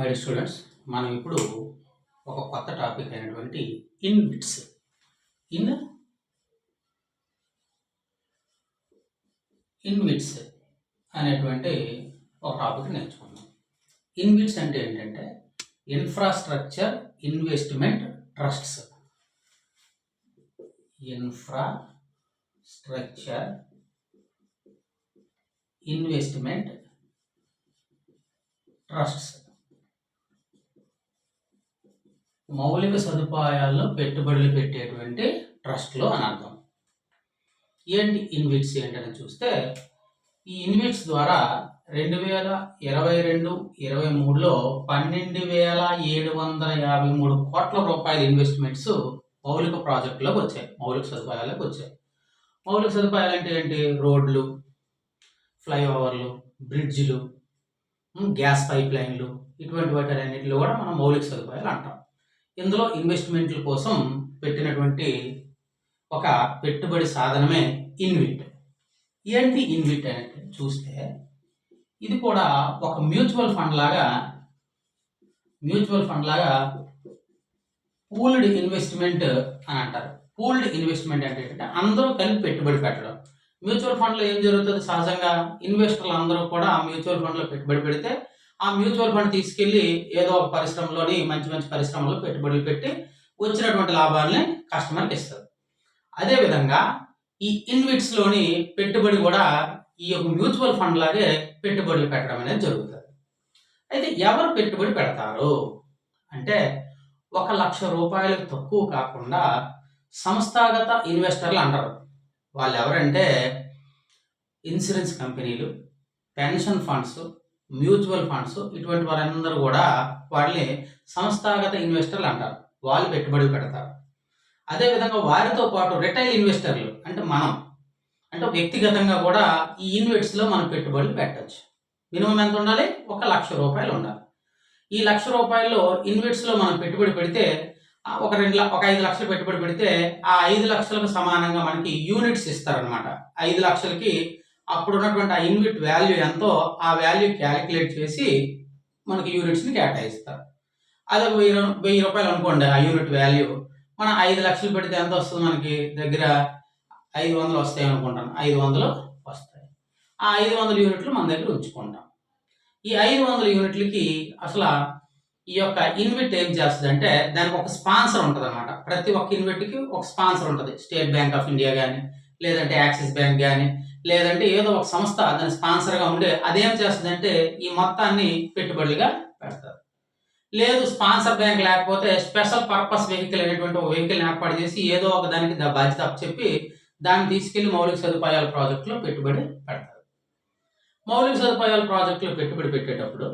My dear students, మనం ఇప్పుడు ఒక కొత్త టాపిక్ అయినటువంటి ఇన్విట్స్ ఇన్విట్స్ అనేటువంటి ఒక టాపిక్ నేర్చుకున్నాం. ఇన్విట్స్ అంటే ఏంటంటే infrastructure investment trusts. Infrastructure investment trusts, మౌలిక సదుపాయాల్లో పెట్టుబడులు పెట్టేటువంటి ట్రస్ట్లో అని అర్థం. ఏంటి ఇన్విట్స్ ఏంటని చూస్తే, ఈ ఇన్విట్స్ ద్వారా 2022-23లో 12,753 కోట్ల రూపాయల ఇన్వెస్ట్మెంట్స్ మౌలిక ప్రాజెక్టులకు వచ్చాయి, మౌలిక సదుపాయాలకు వచ్చాయి. మౌలిక సదుపాయాలు అంటే ఏంటి? రోడ్లు, ఫ్లైఓవర్లు, బ్రిడ్జిలు, గ్యాస్ పైప్ లైన్లు, ఇటువంటి వాటన్నిటిలో కూడా మనం మౌలిక సదుపాయాలు అంటాం. ఇందులో ఇన్వెస్ట్మెంట్ల కోసం పెట్టినటువంటి ఒక పెట్టుబడి సాధనమే ఇన్విట్. ఏంటి ఇన్విట్ అనేది చూస్తే, ఇది కూడా ఒక మ్యూచువల్ ఫండ్ లాగా పూల్డ్ ఇన్వెస్ట్మెంట్ అని అంటారు. పూల్డ్ ఇన్వెస్ట్మెంట్ అంటే ఏంటంటే అందరూ కలిపి పెట్టుబడి పెట్టడం. మ్యూచువల్ ఫండ్లో ఏం జరుగుతుంది? సహజంగా ఇన్వెస్టర్లు అందరూ కూడా ఆ మ్యూచువల్ ఫండ్లో పెట్టుబడి పెడితే ఆ మ్యూచువల్ ఫండ్ తీసుకెళ్లి ఏదో ఒక పరిశ్రమలోని మంచి పరిశ్రమలో పెట్టుబడులు పెట్టి వచ్చినటువంటి లాభాలని కస్టమర్కి ఇస్తారు. అదేవిధంగా ఈ ఇన్విట్స్లోని పెట్టుబడి కూడా ఈ యొక్క మ్యూచువల్ ఫండ్ లాగే పెట్టుబడులు పెట్టడం అనేది జరుగుతుంది. అయితే ఎవరు పెట్టుబడి పెడతారు అంటే, 1,00,000 రూపాయలకు తక్కువ కాకుండా సంస్థాగత ఇన్వెస్టర్లు అంటారు. వాళ్ళు ఎవరంటే ఇన్సూరెన్స్ కంపెనీలు, పెన్షన్ ఫండ్స్, మ్యూచువల్ ఫండ్స్, ఇటువంటి వారందరూ కూడా వాళ్ళని సంస్థాగత ఇన్వెస్టర్లు అంటారు. వాళ్ళు పెట్టుబడులు పెడతారు. అదేవిధంగా వారితో పాటు రిటైల్ ఇన్వెస్టర్లు అంటే మనం, అంటే వ్యక్తిగతంగా కూడా ఈ ఇన్వెస్ట్స్లో మనం పెట్టుబడులు పెట్టచ్చు. మినిమం ఎంత ఉండాలి? 1,00,000 రూపాయలు ఉండాలి. ఈ 1,00,000 రూపాయల్లో ఇన్వెస్ట్స్లో మనం పెట్టుబడి పెడితే ఒక 5 లక్షలు పెట్టుబడి పెడితే ఆ 5 లక్షలకు సమానంగా మనకి యూనిట్స్ ఇస్తారనమాట. 5 లక్షలకి అప్పుడు ఉన్నటువంటి ఆ ఇన్విట్ వాల్యూ ఎంతో ఆ వాల్యూ క్యాలిక్యులేట్ చేసి మనకి యూనిట్స్ని కేటాయిస్తారు. అదే 1000 రూపాయలు అనుకోండి ఆ యూనిట్ వాల్యూ. మనం 5 లక్షలు పెడితే ఎంత వస్తుంది? మనకి దగ్గర 500 వస్తాయి అనుకుంటాను. 500 వస్తాయి. ఆ 500 యూనిట్లు మన దగ్గర ఉంచుకుంటాం. ఈ 500 యూనిట్లకి అసలు ఈ యొక్క ఇన్విట్ ఏం చేస్తుంది అంటే, దానికి ఒక స్పాన్సర్ ఉంటుంది అనమాట. ప్రతి ఒక్క ఇన్విట్కి ఒక స్పాన్సర్ ఉంటుంది. స్టేట్ బ్యాంక్ ఆఫ్ ఇండియా కానీ, లేదంటే యాక్సిస్ బ్యాంక్ కానీ, లేదంటే ఏదో ఒక సంస్థ దాని స్పాన్సర్గా ఉండే అదేం చేస్తుందంటే ఈ మొత్తాన్ని పెట్టుబడులుగా పెడతారు. లేదు స్పాన్సర్ బ్యాంక్ లేకపోతే స్పెషల్ పర్పస్ వెహికల్ అనేటువంటి ఒక వెహికల్ని ఏర్పాటు చేసి ఏదో ఒక దానికి బాధ్యత చెప్పి దాన్ని తీసుకెళ్లి మౌలిక సదుపాయాల ప్రాజెక్టులో పెట్టుబడి పెడతారు. మౌలిక సదుపాయాల ప్రాజెక్టులో పెట్టుబడి పెట్టేటప్పుడు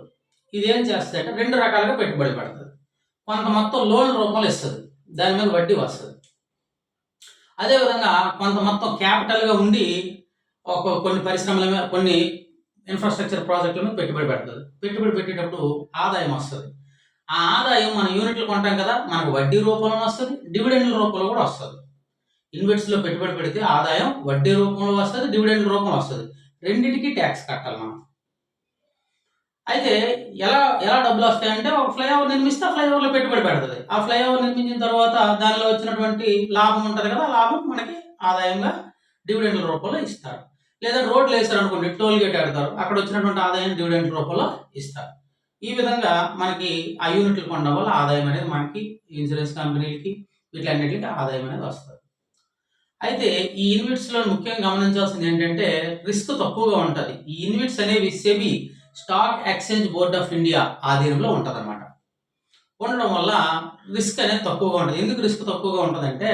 ఇది ఏం చేస్తుంది అంటే 2 రకాలుగా పెట్టుబడి పెడుతుంది. కొంత మొత్తం లోన్ రూపంలో ఇస్తుంది, దాని మీద వడ్డీ వస్తుంది. అదేవిధంగా కొంత మొత్తం క్యాపిటల్గా ఉండి కొన్ని పరిశ్రమల మీద, కొన్ని ఇన్ఫ్రాస్ట్రక్చర్ ప్రాజెక్టుల మీద పెట్టుబడి పెడుతుంది. పెట్టుబడి పెట్టేటప్పుడు ఆదాయం వస్తుంది. ఆ ఆదాయం మన యూనిట్లు కొంటాం కదా, మనకు వడ్డీ రూపంలో వస్తుంది, డివిడెండ్ల రూపంలో కూడా వస్తుంది. ఇన్వెస్ట్స్లో పెట్టుబడి పెడితే ఆదాయం వడ్డీ రూపంలో వస్తుంది, డివిడెండ్ల రూపంలో వస్తుంది. రెండింటికి ట్యాక్స్ కట్టాలి మనం. అయితే ఎలా డబ్బులు వస్తాయంటే, ఒక ఫ్లైఓవర్ నిర్మిస్తే ఆ ఫ్లైఓవర్లో పెట్టుబడి పెడుతుంది. ఆ ఫ్లైఓవర్ నిర్మించిన తర్వాత దానిలో వచ్చినటువంటి లాభం ఉంటుంది కదా, లాభం మనకి ఆదాయంగా డివిడెండ్ల రూపంలో ఇస్తారు. లేదా రోడ్లు వేస్తారు అనుకోండి, టోల్ గేట్ పెడతారు, అక్కడ వచ్చినటువంటి ఆదాయం డివిడెండ్ రూపంలో ఇస్తారు. ఈ విధంగా మనకి ఆ యూనిట్లు కొనడం వల్ల ఆదాయం అనేది మనకి ఇన్సూరెన్స్ కంపెనీలకి వీటన్నిటికి ఆదాయం అనేది వస్తుంది. అయితే ఈ ఇన్విట్స్లో ముఖ్యంగా గమనించాల్సింది ఏంటంటే రిస్క్ తక్కువగా ఉంటుంది. ఈ ఇన్విట్స్ అనేవి SEBI, stock exchange board of India ఆధీనంలో ఉంటుంది అనమాట. ఉండడం వల్ల రిస్క్ అనేది తక్కువగా ఉంటుంది. ఎందుకు రిస్క్ తక్కువగా ఉంటుందంటే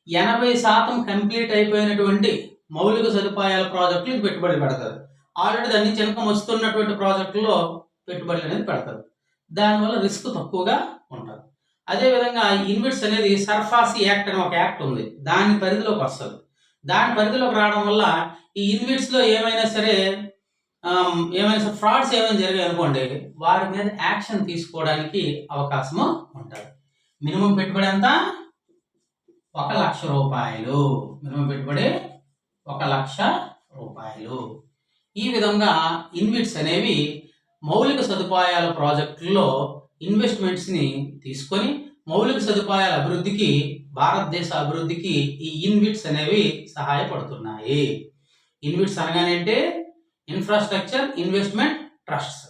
80% కంప్లీట్ అయిపోయినటువంటి మౌలిక సదుపాయాల ప్రాజెక్టులు పెట్టుబడి పెడతారు. ఆల్రెడీ దాని నుంచి ఇన్కమ్ వస్తున్నటువంటి ప్రాజెక్టుల్లో పెట్టుబడులు అనేది పెడతారు. దానివల్ల రిస్క్ తక్కువగా ఉంటుంది. అదేవిధంగా ఇన్విట్స్ అనేది సర్ఫాసీ యాక్ట్ అనే ఒక యాక్ట్ ఉంది, దాని పరిధిలోకి వస్తుంది. దాని పరిధిలోకి రావడం వల్ల ఈ ఇన్విట్స్లో ఏమైనా సరే ఫ్రాడ్స్ ఏమైనా జరిగాయి అనుకోండి, వారి మీద యాక్షన్ తీసుకోవడానికి అవకాశము ఉంటుంది. మినిమం పెట్టుబడి ఎంత? 1,00,000 రూపాయలు. మినిమం పెట్టుబడి 1,00,000 రూపాయలు. ఈ విధంగా ఇన్విట్స్ అనేవి మౌలిక సదుపాయాల ప్రాజెక్టుల్లో ఇన్వెస్ట్మెంట్స్ని తీసుకొని మౌలిక సదుపాయాల అభివృద్ధికి, భారతదేశ అభివృద్ధికి ఈ ఇన్విట్స్ అనేవి సహాయపడుతున్నాయి. ఇన్విట్స్ అనగానంటే ఇన్ఫ్రాస్ట్రక్చర్ ఇన్వెస్ట్మెంట్ ట్రస్ట్స్.